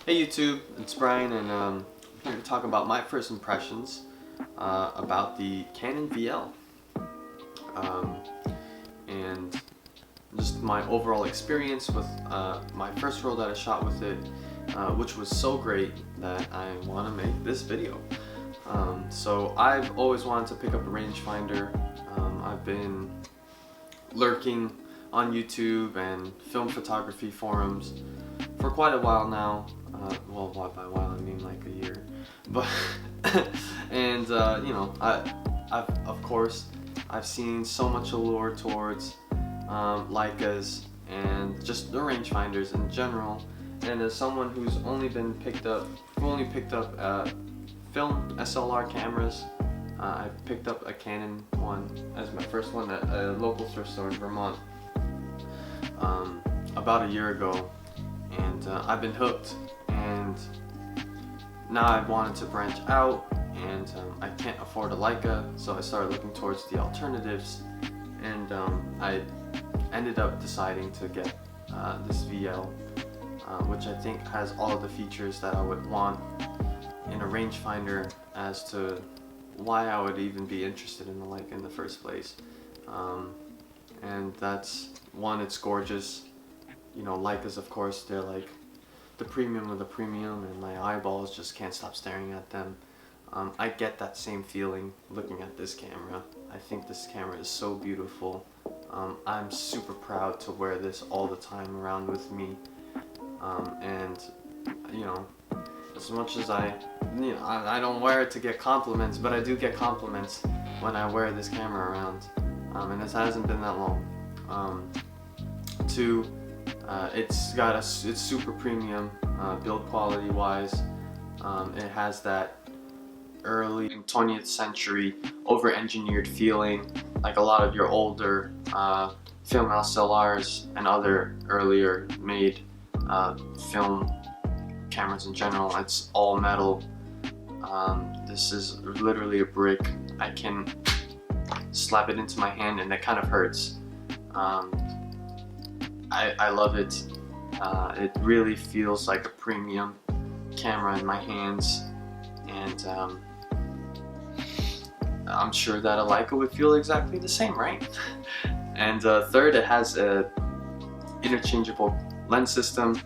Hey YouTube, it's Brian, and I'm here to talk about my first impressions about the Canon VL and just my overall experience with my first roll that I shot with it, which was so great that I want to make this video. So I've always wanted to pick up a rangefinder. I've been lurking on YouTube and film photography forums for quite a while now. Well, by a while I mean like a year, but and you know, of course I've seen so much allure towards Leicas and just the rangefinders in general. And as someone who's only picked up film SLR cameras, I picked up a Canon one as my first one at a local thrift store in Vermont about a year ago, and I've been hooked. And now I wanted to branch out, and I can't afford a Leica, so I started looking towards the alternatives, and I ended up deciding to get this VL, which I think has all of the features that I would want in a rangefinder as to why I would even be interested in the Leica in the first place. And that's one, it's gorgeous. You know, Leicas, of course, they're like the premium of the premium, and my eyeballs just can't stop staring at them. I get that same feeling looking at this camera. I think this camera is so beautiful. I'm super proud to wear this all the time around with me. And you know, as much as I don't wear it to get compliments, but I do get compliments when I wear this camera around. And this hasn't been that long. Two, it's super premium build quality wise. It has that early 20th century over-engineered feeling, like a lot of your older film SLRs and other earlier made film cameras in general. It's all metal. This is literally a brick. I can slap it into my hand and it kind of hurts. I love it. It really feels like a premium camera in my hands, and I'm sure that a Leica would feel exactly the same, right? And third, it has a interchangeable lens system,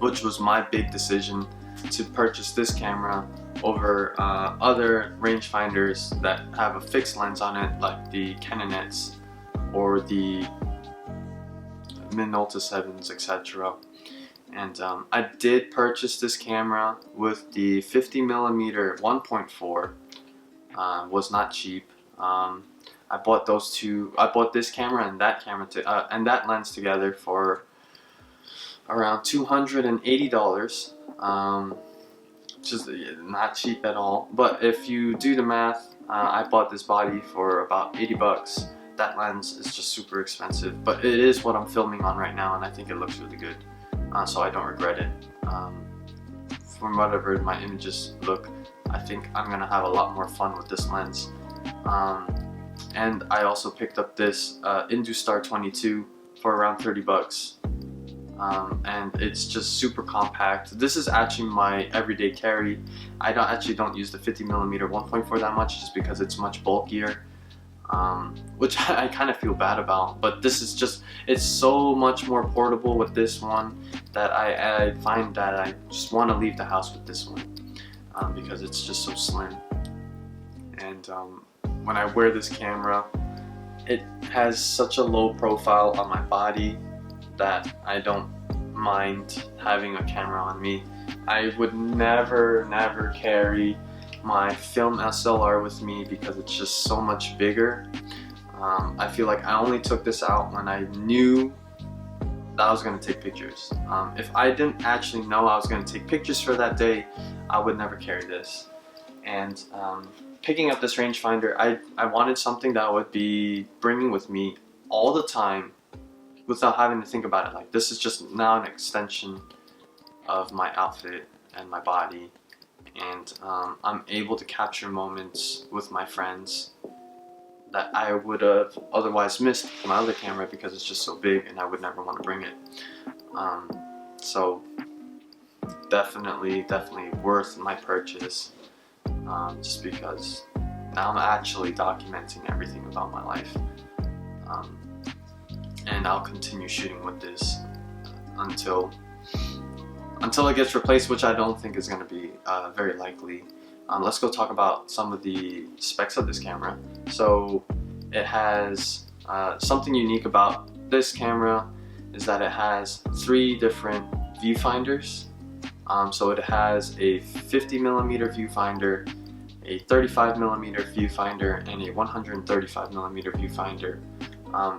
which was my big decision to purchase this camera over other rangefinders that have a fixed lens on it, like the Canonets or the Minolta 7s, etc. And I did purchase this camera with the 50mm 1.4. Was not cheap. I bought those two. I bought this camera and that camera and that lens together for around $280. Just not cheap at all. But if you do the math, I bought this body for about 80 bucks. That lens is just super expensive, but it is what I'm filming on right now, and I think it looks really good, so I don't regret it. From whatever my images look, I think I'm gonna have a lot more fun with this lens. And I also picked up this Industar 22 for around 30 bucks. And it's just super compact. This is actually my everyday carry. I don't use the 50mm 1.4 that much, just because it's much bulkier. Which I kind of feel bad about, but this is just, it's so much more portable with this one that I find that I just want to leave the house with this one, because it's just so slim. And when I wear this camera, it has such a low profile on my body that I don't mind having a camera on me. I would never carry my film SLR with me because it's just so much bigger. I feel like I only took this out when I knew that I was going to take pictures. If I didn't actually know I was going to take pictures for that day, I would never carry this. And picking up this rangefinder, I wanted something that I would be bringing with me all the time without having to think about it. Like, this is just now an extension of my outfit and my body. And I'm able to capture moments with my friends that I would have otherwise missed with my other camera because it's just so big and I would never want to bring it. So definitely worth my purchase, just because now I'm actually documenting everything about my life, and I'll continue shooting with this until it gets replaced, which I don't think is going to be very likely. Let's go talk about some of the specs of this camera. So it has something unique about this camera is that it has 3 different viewfinders. So it has a 50mm viewfinder, a 35mm viewfinder, and a 135mm viewfinder.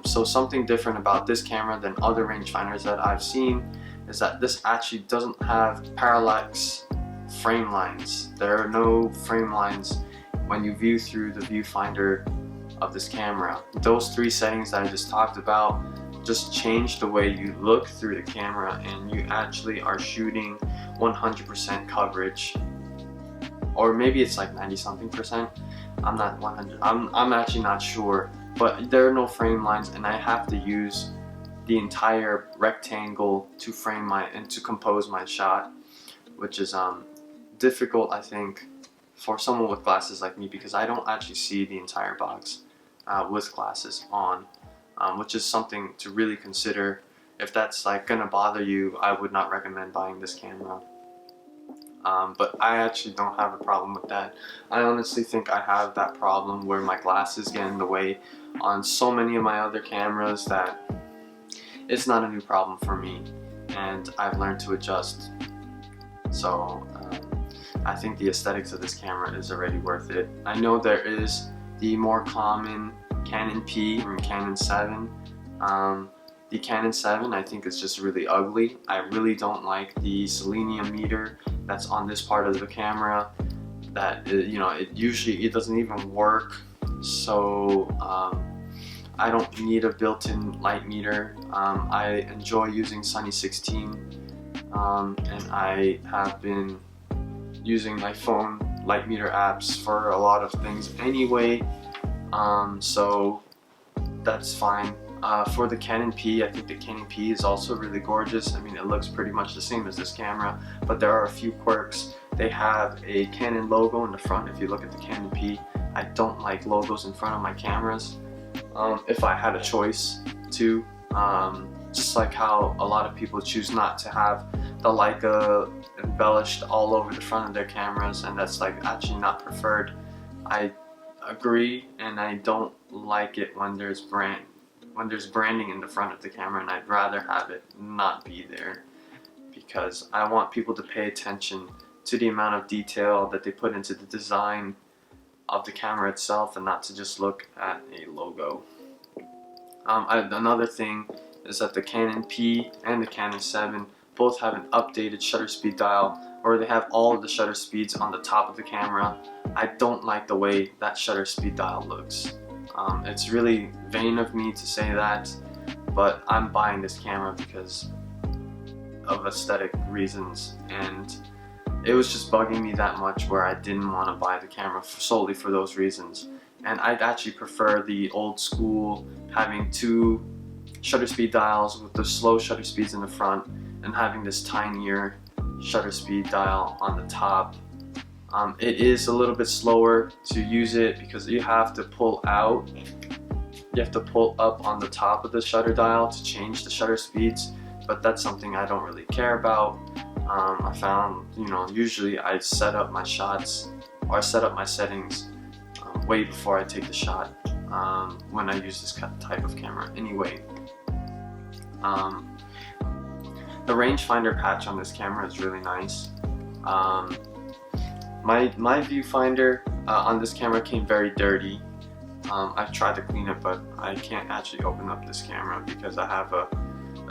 So something different about this camera than other rangefinders that I've seen is that this actually doesn't have parallax frame lines. There are no frame lines when you view through the viewfinder of this camera. Those 3 settings that I just talked about just change the way you look through the camera, and you actually are shooting 100% coverage, or maybe it's like 90 something percent. I'm not 100. I'm actually not sure, but there are no frame lines, and I have to use the entire rectangle to frame and to compose my shot, which is difficult, I think, for someone with glasses like me, because I don't actually see the entire box with glasses on, which is something to really consider. If that's like gonna bother you, I would not recommend buying this camera. But I actually don't have a problem with that. I honestly think I have that problem where my glasses get in the way on so many of my other cameras that it's not a new problem for me, and I've learned to adjust. So I think the aesthetics of this camera is already worth it. I know there is the more common Canon P and Canon 7. The Canon 7 I think is just really ugly. I really don't like the selenium meter that's on this part of the camera. That you know, it doesn't even work. So I don't need a built-in light meter. I enjoy using Sunny 16, and I have been using my phone light meter apps for a lot of things anyway, so that's fine. For the Canon P, I think the Canon P is also really gorgeous. I mean, it looks pretty much the same as this camera, but there are a few quirks. They have a Canon logo in the front. If you look at the Canon P, I don't like logos in front of my cameras. If I had a choice to, just like how a lot of people choose not to have the Leica embellished all over the front of their cameras, and that's like actually not preferred. I agree, and I don't like it when there's branding in the front of the camera, and I'd rather have it not be there, because I want people to pay attention to the amount of detail that they put into the design of the camera itself, and not to just look at a logo. Another thing is that the Canon P and the Canon 7 both have an updated shutter speed dial, or they have all of the shutter speeds on the top of the camera. I don't like the way that shutter speed dial looks. It's really vain of me to say that, but I'm buying this camera because of aesthetic reasons, and it was just bugging me that much where I didn't want to buy the camera solely for those reasons. And I'd actually prefer the old school, having 2 shutter speed dials with the slow shutter speeds in the front, and having this tinier shutter speed dial on the top. It is a little bit slower to use it because you have to pull out, you have to pull up on the top of the shutter dial to change the shutter speeds, but that's something I don't really care about. I found, you know, usually I set up my shots, or set up my settings way before I take the shot when I use this type of camera anyway. The rangefinder patch on this camera is really nice. My viewfinder on this camera came very dirty. I've tried to clean it, but I can't actually open up this camera because I have a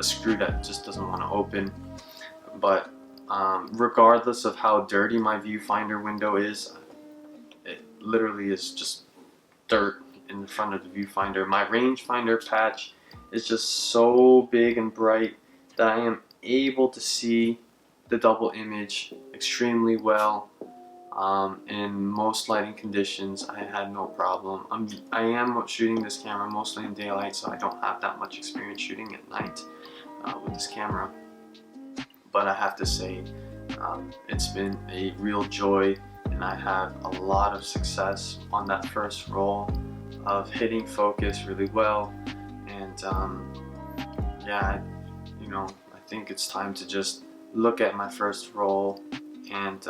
screw that just doesn't want to open. But regardless of how dirty my viewfinder window is, it literally is just dirt in the front of the viewfinder. My rangefinder patch is just so big and bright that I am able to see the double image extremely well. In most lighting conditions, I had no problem. I am shooting this camera mostly in daylight, so I don't have that much experience shooting at night with this camera. But I have to say, It's been a real joy, and I have a lot of success on that first roll of hitting focus really well. And yeah, I think it's time to just look at my first roll and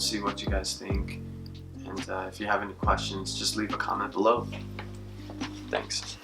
see what you guys think. And if you have any questions, just leave a comment below. Thanks.